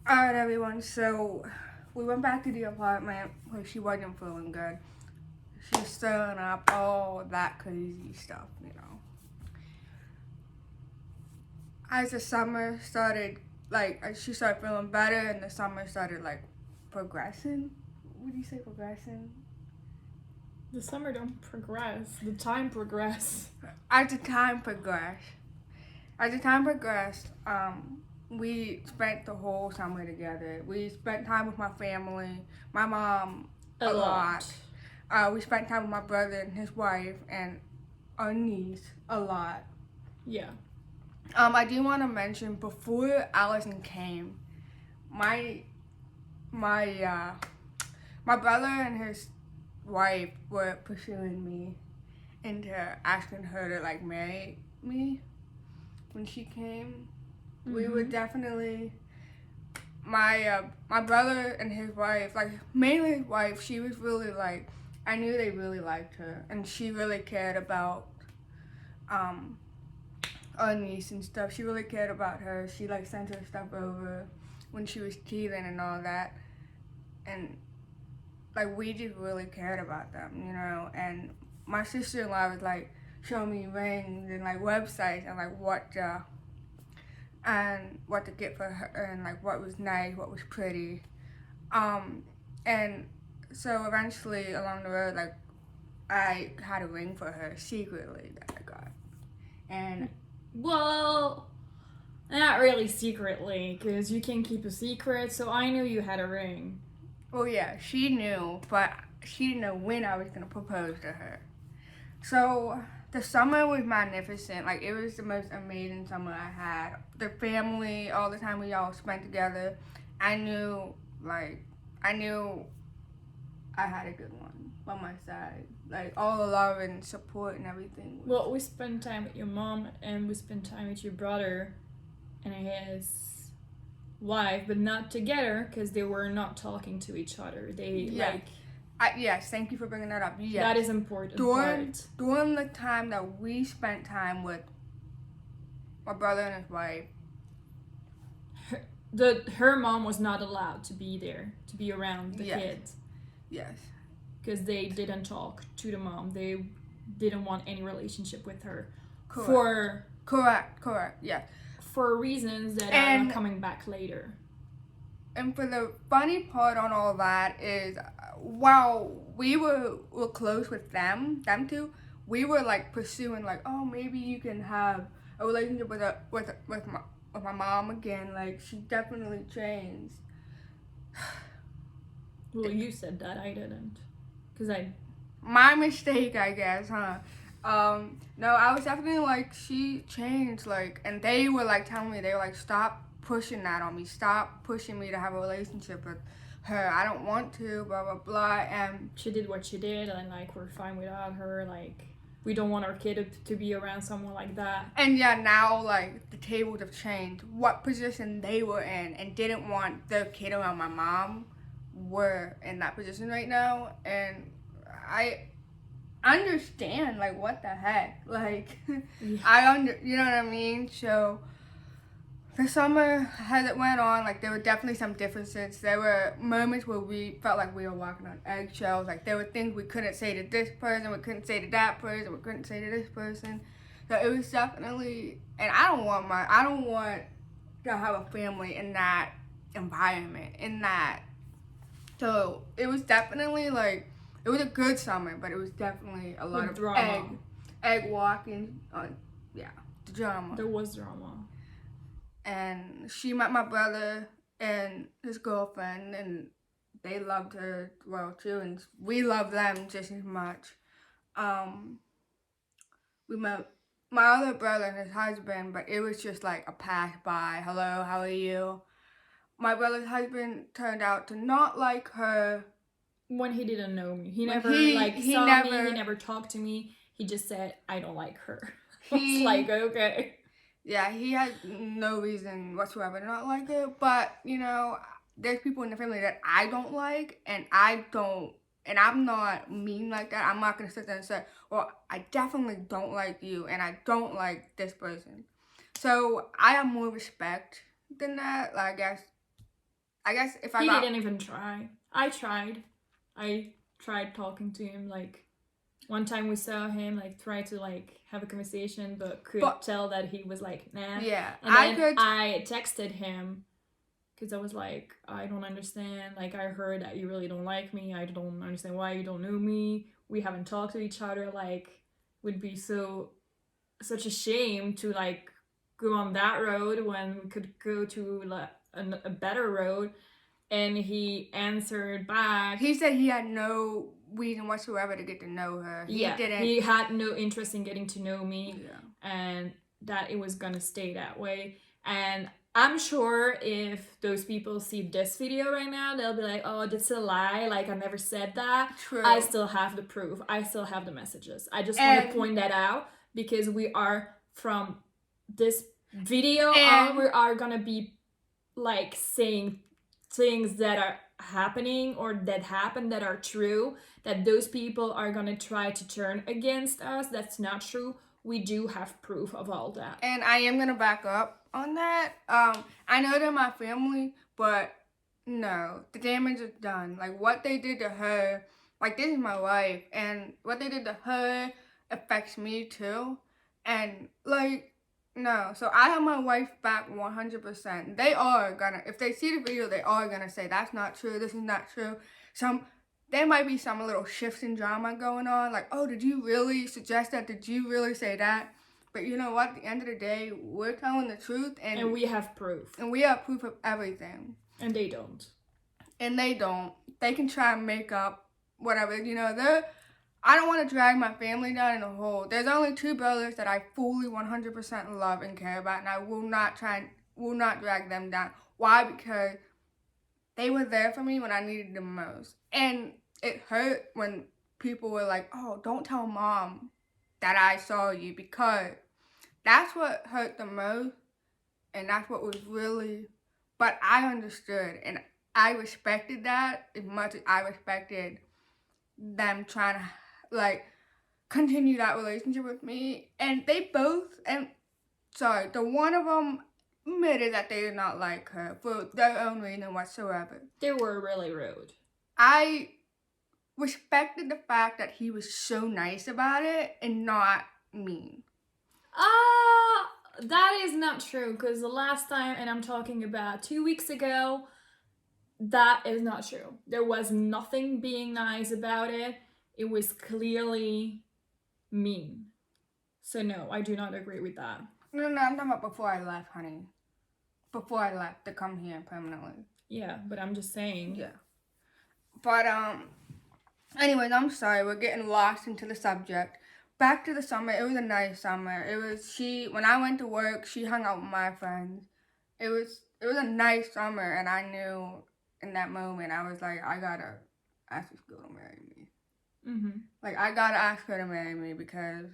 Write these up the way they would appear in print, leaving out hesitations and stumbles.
Alright, everyone, so we went back to the apartment where she wasn't feeling good. She's stirring up all that crazy stuff, you know. As the summer started, as she started feeling better and the summer started, progressing. Would you say progressing? The summer don't progress. The time progress. As the time progressed, we spent the whole summer together. We spent time with my family, my mom A a lot. lot. We spent time with my brother and his wife and our niece a lot. Yeah. I do want to mention before Allison came, my my uh, my brother and his wife were pursuing me into asking her to marry me when she came. We were definitely my brother and his wife, mainly his wife. She was really I knew they really liked her, and she really cared about um our niece and stuff. She really cared about her. She sent her stuff over when she was teething and all that, and we just really cared about them, you know. And my sister-in-law was showing me rings and websites and what to get for her and what was nice, what was pretty. And so eventually along the road, I had a ring for her secretly that I got. And Well, not really secretly, because you can keep a secret, so I knew you had a ring. well, yeah, she knew, but she didn't know when I was gonna propose to her. So the summer was magnificent. It was the most amazing summer I had. The family, all the time we all spent together. I knew, I knew I had a good one by my side. All the love and support and everything. Well, we spent time with your mom and we spent time with your brother and his wife, but not together because they were not talking to each other. They Yeah. Yes, thank you for bringing that up. Yes. that is important During the time that we spent time with my brother and his wife, her mom was not allowed to be there, to be around the Yes. kids, yes, because they didn't talk to the mom. They didn't want any relationship with her correct, yes. for reasons that And- are coming back later. And for the funny part on all that is, while we were close with them two, we were pursuing oh, maybe you can have a relationship with my mom again. She definitely changed. Well, you said that, I didn't, because I My mistake, I guess, huh? No, I was definitely she changed, and they were telling me, they were stop pushing that on me, stop pushing me to have a relationship with her. I don't want to, blah blah blah. And she did what she did, and we're fine without her. We don't want our kid to be around someone like that. And yeah, now the tables have changed. What position they were in and didn't want their kid around my mom were in that position right now, and I understand what the heck, Yeah. you know what I mean. So the summer as it went on, there were definitely some differences. There were moments where we felt like we were walking on eggshells. There were things we couldn't say to this person, we couldn't say to that person, we couldn't say to this person. So it was definitely, and I don't want to have a family in that environment, so it was definitely it was a good summer, but it was definitely a lot With of drama. egg walking. Yeah, the drama. There was drama. And she met my brother and his girlfriend, and they loved her well too, and we loved them just as much. We met my other brother and his husband, but it was just a pass by. Hello, how are you? My brother's husband turned out to not like her. When he didn't know me, he When never he saw never- me. He never talked to me. He just said, "I don't like her." He- I was okay. Yeah, he had no reason whatsoever to not like her, but there's people in the family that I don't like, and I'm not mean like that. I'm not gonna sit there and say, well, I definitely don't like you, and I don't like this person. So I have more respect than that. I guess I guess if I He got... didn't even try. I tried talking to him. Like, one time we saw him, like, try to, like, have a conversation, but could tell that he was like, nah. Yeah, And then I texted him, because I was like, I don't understand. Like, I heard that you really don't like me. I don't understand why you don't know me. We haven't talked to each other. Like, would be such a shame to, like, go on that road when we could go to, like, a better road. And he answered back. He said he had no reason whatsoever to get to know her. He had no interest in getting to know me. Yeah. And that it was gonna stay that way. And I'm sure if those people see this video right now, they'll be like, oh, that's a lie. Like, I never said that. True. I still have the proof. I still have the messages. I just want to point that out, because we are, from this video on, we are gonna be, like, saying things that are happening or that happen that are true, that those people are gonna try to turn against us. That's not true. We do have proof of all that. And I am gonna back up on that. I know they're my family, but no, the damage is done. Like, what they did to her, like, this is my wife, and what they did to her affects me too. And, like, no. So I have my wife back 100%. They are gonna, if they see the video, they are gonna say, that's not true, this is not true. There might be some little shifts in drama going on, like, oh, did you really suggest that? Did you really say that? But you know what? At the end of the day, we're telling the truth. And we have proof. And we have proof of everything. And they don't. And they don't. They can try and make up whatever. You know, I don't want to drag my family down in a hole. There's only 2 brothers that I fully 100% love and care about, and I will not drag them down. Why? Because they were there for me when I needed them most. And it hurt when people were like, oh, don't tell mom that I saw you, because that's what hurt the most. And that's what was really, but I understood. And I respected that as much as I respected them trying to, like, continue that relationship with me. And they both, the one of them admitted that they did not like her for their own reason whatsoever. They were really rude. I respected the fact that he was so nice about it and not mean. That is not true, because the last time, and I'm talking about 2 weeks ago, that is not true. There was nothing being nice about it. It was clearly mean. So no, I do not agree with that. No, I'm talking about before I left, honey. Before I left to come here permanently. Yeah, but I'm just saying. Yeah. But, anyways, I'm sorry, we're getting lost into the subject. Back to the summer. It was a nice summer. When I went to work, she hung out with my friends. It was a nice summer, and I knew in that moment, I was like, I gotta ask this girl to marry me. Mm-hmm. Like, I gotta ask her to marry me, because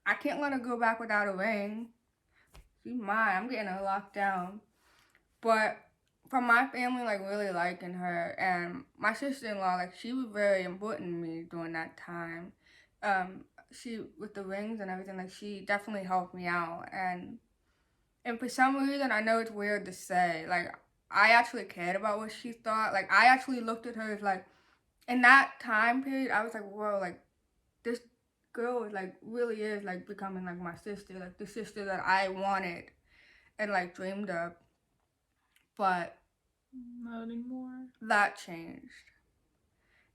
I can't let her go back without a ring. She's mine. I'm getting her locked down. But from my family, like, really liking her, and my sister-in-law, like, she was very important to me during that time. She, with the rings and everything, like, she definitely helped me out. And for some reason, I know it's weird to say, like, I actually cared about what she thought. Like, I actually looked at her as, like, in that time period, I was like, whoa, like, this girl is, like, really is, like, becoming, like, my sister. Like, the sister that I wanted and, like, dreamed of. But not anymore. That changed.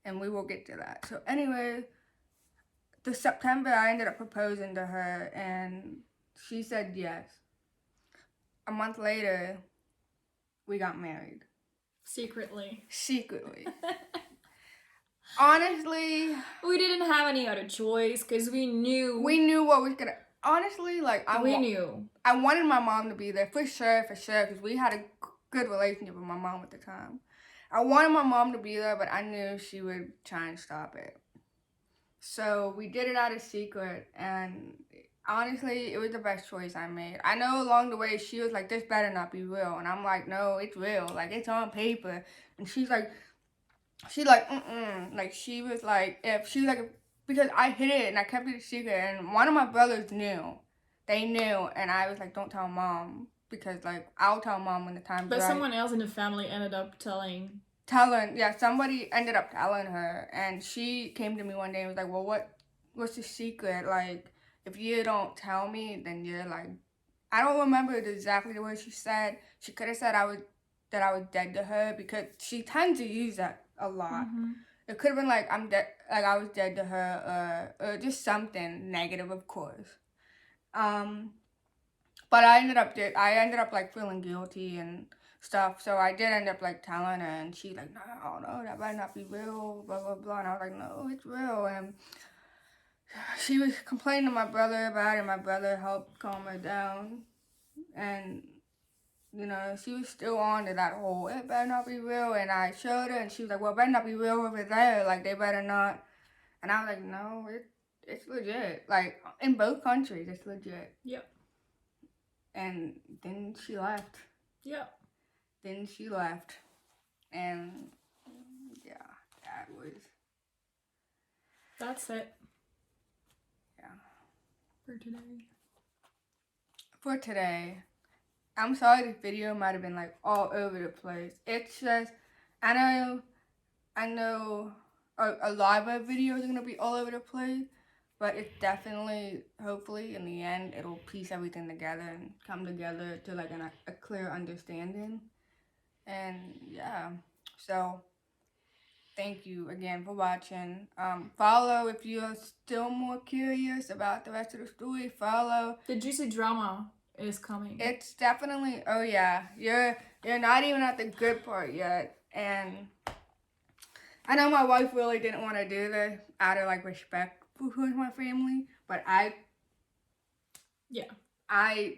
And we will get to that. So anyway, this September, I ended up proposing to her, and she said yes. A month later, we got married. Secretly. Honestly, we didn't have any other choice, because we knew what was gonna. Honestly, like, we knew. I wanted my mom to be there for sure, because we had a good relationship with my mom at the time. I wanted my mom to be there, but I knew she would try and stop it. So we did it out of secret, and honestly, it was the best choice I made. I know along the way she was like, this better not be real. And I'm like, no, it's real. Like, it's on paper. And she's like, Like, she was like, because I hid it and I kept it a secret. And one of my brothers knew. They knew. And I was like, don't tell mom. because like I'll tell mom when the time's But right. someone else in the family ended up telling. Somebody ended up telling her, and she came to me one day and was like, well, what's the secret? Like, if you don't tell me, then you're like, I don't remember exactly the words she said. She could have said that I was dead to her, because she tends to use that a lot. Mm-hmm. It could have been like I'm dead, like I was dead to her, or just something negative, of course. But I ended up like feeling guilty and stuff. So I did end up like telling her, and she's like, no, that might not be real, blah blah blah. And I was like, no, it's real. And she was complaining to my brother about it. My brother helped calm her down, and you know, she was still on to that whole it better not be real. And I showed her, and she was like, well, it better not be real over there. Like they better not. And I was like, no, it's legit. Like in both countries, it's legit. Yep. And then she left. Yep. Then she left. And yeah, That's it. Yeah. For today. For today. I'm sorry this video might have been like all over the place. It's just, I know a lot of our videos are going to be all over the place. But it's definitely, hopefully, in the end, it'll piece everything together and come together to like a clear understanding. And yeah, so thank you again for watching. Follow if you're still more curious about the rest of the story. Follow. The juicy drama is coming. It's definitely, oh yeah, you're not even at the good part yet. And I know my wife really didn't want to do this out of like respect with my family, but I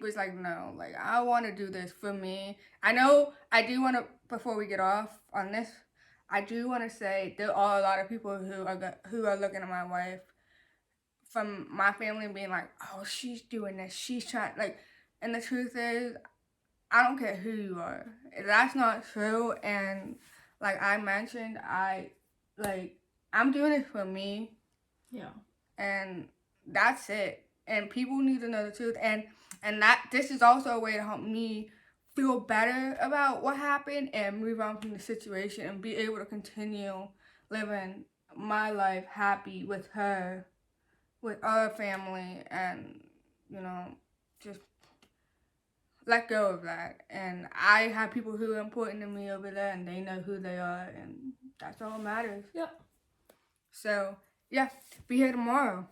was like, no, like I want to do this for me. I know I do want to, before we get off on this, I do want to say there are a lot of people who are looking at my wife from my family and being like, oh, she's doing this, she's trying, like, and the truth is, I don't care who you are. That's not true. And like I mentioned, I'm doing it for me. Yeah. And that's it. And people need to know the truth. And that this is also a way to help me feel better about what happened and move on from the situation and be able to continue living my life happy with her, with our family, and, you know, just let go of that. And I have people who are important to me over there, and they know who they are, and that's all that matters. Yep. So, yeah, be here tomorrow.